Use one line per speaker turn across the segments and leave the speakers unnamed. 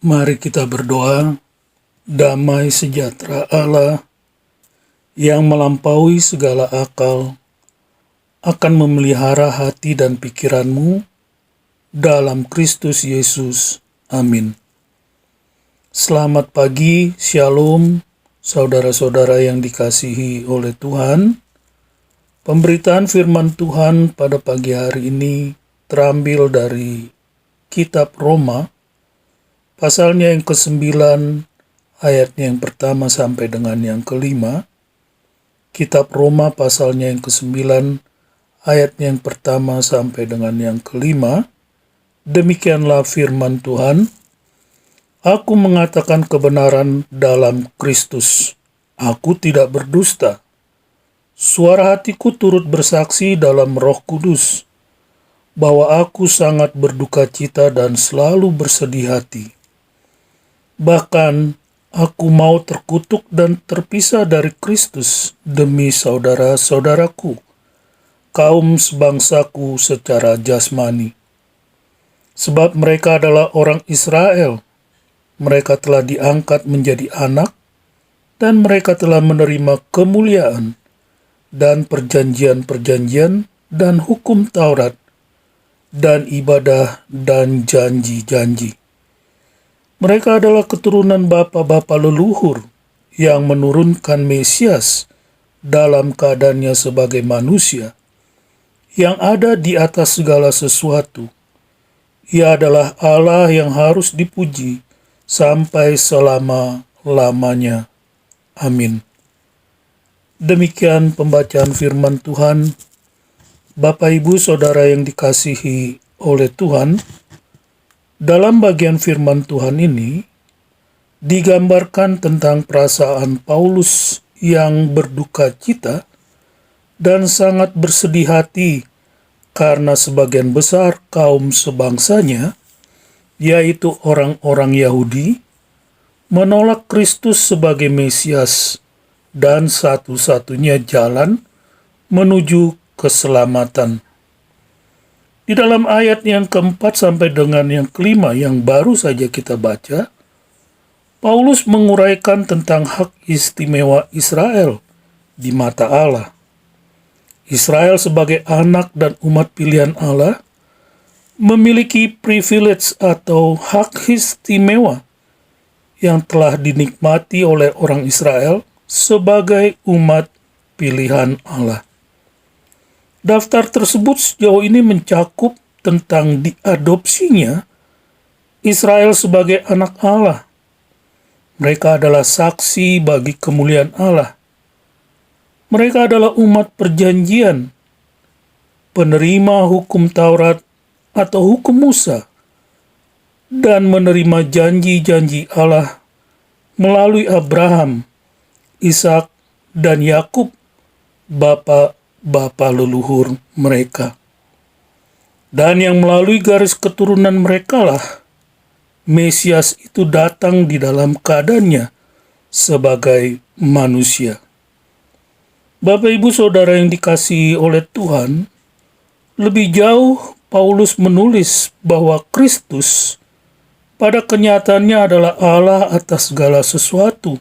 Mari kita berdoa. Damai sejahtera Allah yang melampaui segala akal akan memelihara hati dan pikiranmu dalam Kristus Yesus. Amin. Selamat pagi, Shalom, saudara-saudara yang dikasihi oleh Tuhan. Pemberitaan firman Tuhan pada pagi hari ini terambil dari kitab Roma, pasalnya yang ke-9, ayatnya yang pertama sampai dengan yang ke-5. Kitab Roma pasalnya yang ke-9, ayatnya yang pertama sampai dengan yang ke-5. Demikianlah firman Tuhan. Aku mengatakan kebenaran dalam Kristus. Aku tidak berdusta. Suara hatiku turut bersaksi dalam Roh Kudus bahwa aku sangat berduka cita dan selalu bersedih hati. Bahkan aku mau terkutuk dan terpisah dari Kristus demi saudara-saudaraku, kaum sebangsaku secara jasmani. Sebab mereka adalah orang Israel, mereka telah diangkat menjadi anak, dan mereka telah menerima kemuliaan dan perjanjian-perjanjian dan hukum Taurat dan ibadah dan janji-janji. Mereka adalah keturunan bapa-bapa leluhur yang menurunkan Mesias dalam keadaannya sebagai manusia yang ada di atas segala sesuatu. Ia adalah Allah yang harus dipuji sampai selama-lamanya. Amin. Demikian pembacaan firman Tuhan. Bapak, Ibu, Saudara yang dikasihi oleh Tuhan, dalam bagian firman Tuhan ini digambarkan tentang perasaan Paulus yang berduka cita dan sangat bersedih hati karena sebagian besar kaum sebangsanya, yaitu orang-orang Yahudi, menolak Kristus sebagai Mesias dan satu-satunya jalan menuju keselamatan. Di dalam ayat yang keempat sampai dengan yang kelima yang baru saja kita baca, Paulus menguraikan tentang hak istimewa Israel di mata Allah. Israel sebagai anak dan umat pilihan Allah memiliki privilege atau hak istimewa yang telah dinikmati oleh orang Israel sebagai umat pilihan Allah. Daftar tersebut sejauh ini mencakup tentang diadopsinya Israel sebagai anak Allah. Mereka adalah saksi bagi kemuliaan Allah. Mereka adalah umat perjanjian, penerima hukum Taurat atau hukum Musa, dan menerima janji-janji Allah melalui Abraham, Ishak, dan Yakub, bapa leluhur mereka. Dan yang melalui garis keturunan mereka lah Mesias itu datang di dalam keadaannya sebagai manusia. Bapak, Ibu, Saudara yang dikasihi oleh Tuhan, lebih jauh Paulus menulis bahwa Kristus pada kenyataannya adalah Allah atas segala sesuatu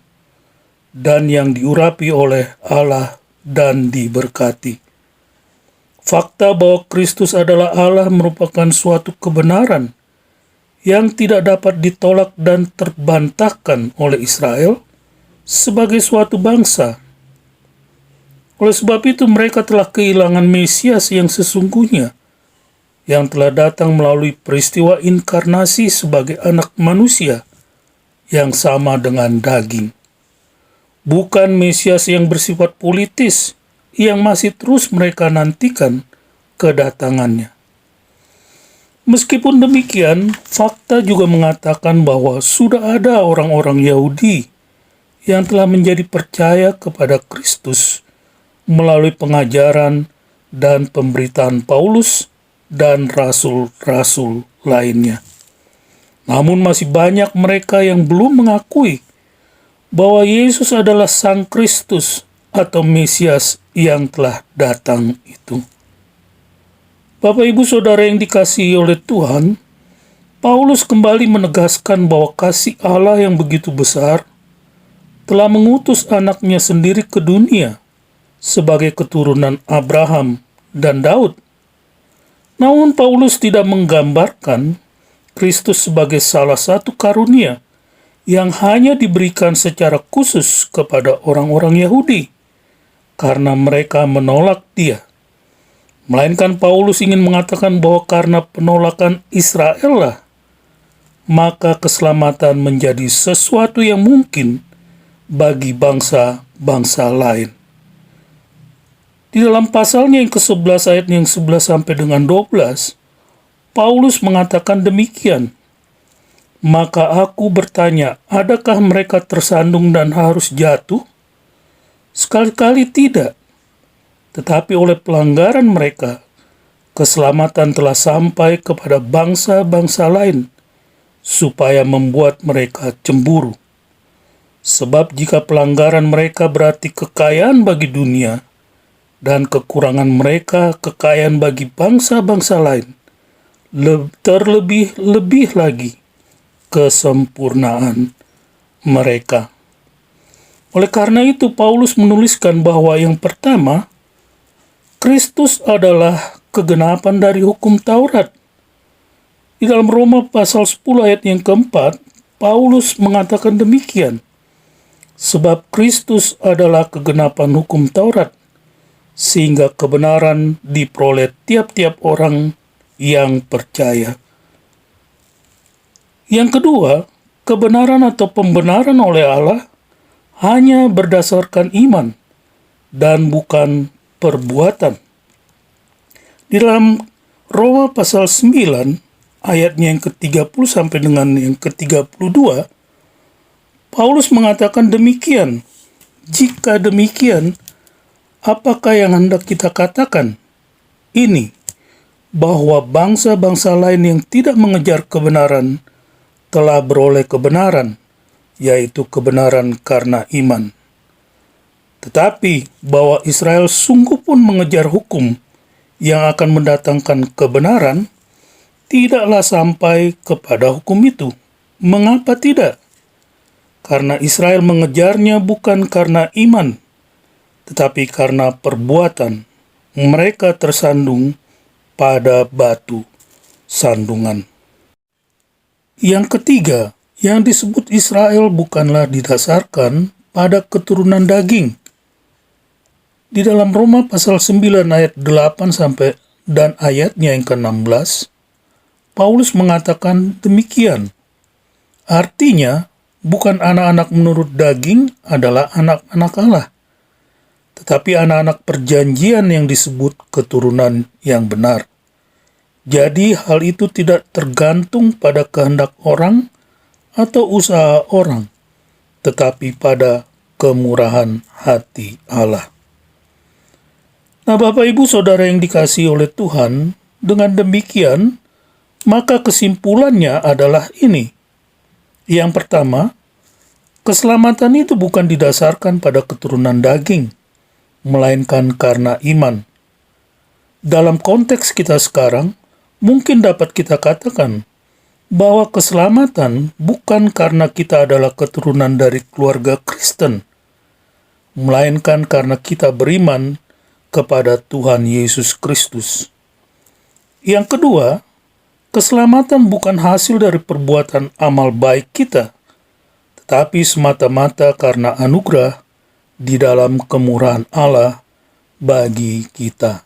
dan yang diurapi oleh Allah dan diberkati. Fakta bahwa Kristus adalah Allah merupakan suatu kebenaran yang tidak dapat ditolak dan terbantahkan oleh Israel sebagai suatu bangsa. Oleh sebab itu mereka telah kehilangan Mesias yang sesungguhnya, yang telah datang melalui peristiwa inkarnasi sebagai anak manusia yang sama dengan daging. Bukan Mesias yang bersifat politis yang masih terus mereka nantikan kedatangannya. Meskipun demikian, fakta juga mengatakan bahwa sudah ada orang-orang Yahudi yang telah menjadi percaya kepada Kristus melalui pengajaran dan pemberitaan Paulus dan rasul-rasul lainnya. Namun masih banyak mereka yang belum mengakui bahwa Yesus adalah Sang Kristus atau Mesias yang telah datang itu. Bapak, Ibu, Saudara yang dikasihi oleh Tuhan, Paulus kembali menegaskan bahwa kasih Allah yang begitu besar telah mengutus anaknya sendiri ke dunia sebagai keturunan Abraham dan Daud. Namun Paulus tidak menggambarkan Kristus sebagai salah satu karunia yang hanya diberikan secara khusus kepada orang-orang Yahudi karena mereka menolak Dia. Melainkan Paulus ingin mengatakan bahwa karena penolakan Israel lah, maka keselamatan menjadi sesuatu yang mungkin bagi bangsa-bangsa lain. Di dalam pasalnya yang ke-11 ayat yang 11 sampai dengan 12, Paulus mengatakan demikian. Maka aku bertanya, adakah mereka tersandung dan harus jatuh? Sekali-kali tidak. Tetapi oleh pelanggaran mereka, keselamatan telah sampai kepada bangsa-bangsa lain, supaya membuat mereka cemburu. Sebab jika pelanggaran mereka berarti kekayaan bagi dunia, dan kekurangan mereka kekayaan bagi bangsa-bangsa lain, terlebih-lebih lagi kesempurnaan mereka. Oleh karena itu, Paulus menuliskan bahwa yang pertama, Kristus adalah kegenapan dari hukum Taurat. Di dalam Roma pasal 10 ayat yang keempat, Paulus mengatakan demikian. Sebab Kristus adalah kegenapan hukum Taurat, sehingga kebenaran diperoleh tiap-tiap orang yang percaya. Yang kedua, kebenaran atau pembenaran oleh Allah hanya berdasarkan iman dan bukan perbuatan. Di dalam Roma pasal 9 ayatnya yang ke-30 sampai dengan yang ke-32, Paulus mengatakan demikian. Jika demikian, apakah yang hendak kita katakan? Ini, bahwa bangsa-bangsa lain yang tidak mengejar kebenaran telah beroleh kebenaran, yaitu kebenaran karena iman. Tetapi bahwa Israel sungguh pun mengejar hukum yang akan mendatangkan kebenaran, tidaklah sampai kepada hukum itu. Mengapa tidak? Karena Israel mengejarnya bukan karena iman, tetapi karena perbuatan. Mereka tersandung pada batu sandungan. Yang ketiga, yang disebut Israel bukanlah didasarkan pada keturunan daging. Di dalam Roma pasal 9 ayat 8 sampai dan ayatnya yang ke-16, Paulus mengatakan demikian. Artinya, bukan anak-anak menurut daging adalah anak-anak Allah, tetapi anak-anak perjanjian yang disebut keturunan yang benar. Jadi hal itu tidak tergantung pada kehendak orang atau usaha orang, tetapi pada kemurahan hati Allah. Nah, Bapak Ibu Saudara yang dikasihi oleh Tuhan, dengan demikian, maka kesimpulannya adalah ini. Yang pertama, keselamatan itu bukan didasarkan pada keturunan daging, melainkan karena iman. Dalam konteks kita sekarang, mungkin dapat kita katakan bahwa keselamatan bukan karena kita adalah keturunan dari keluarga Kristen, melainkan karena kita beriman kepada Tuhan Yesus Kristus. Yang kedua, keselamatan bukan hasil dari perbuatan amal baik kita, tetapi semata-mata karena anugerah di dalam kemurahan Allah bagi kita.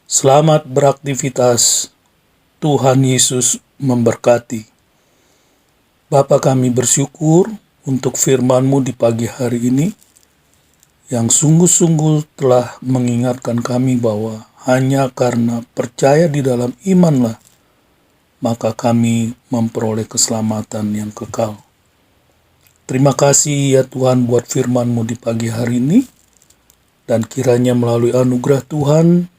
Selamat beraktivitas. Tuhan Yesus memberkati. Bapa, kami bersyukur untuk firman-Mu di pagi hari ini, yang sungguh-sungguh telah mengingatkan kami bahwa hanya karena percaya di dalam imanlah maka kami memperoleh keselamatan yang kekal. Terima kasih ya Tuhan buat firman-Mu di pagi hari ini, dan kiranya melalui anugerah Tuhan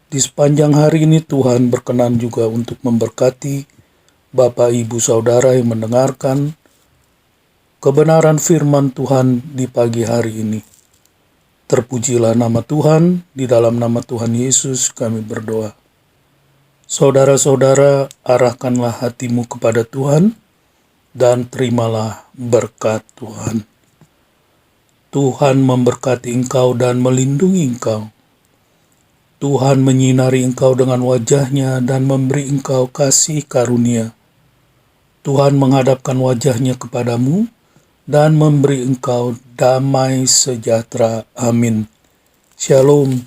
di sepanjang hari ini Tuhan berkenan juga untuk memberkati Bapak Ibu Saudara yang mendengarkan kebenaran firman Tuhan di pagi hari ini. Terpujilah nama Tuhan, di dalam nama Tuhan Yesus kami berdoa. Saudara-saudara, arahkanlah hatimu kepada Tuhan dan terimalah berkat Tuhan. Tuhan memberkati engkau dan melindungi engkau. Tuhan menyinari engkau dengan wajah-Nya dan memberi engkau kasih karunia. Tuhan menghadapkan wajah-Nya kepadamu dan memberi engkau damai sejahtera. Amin. Shalom.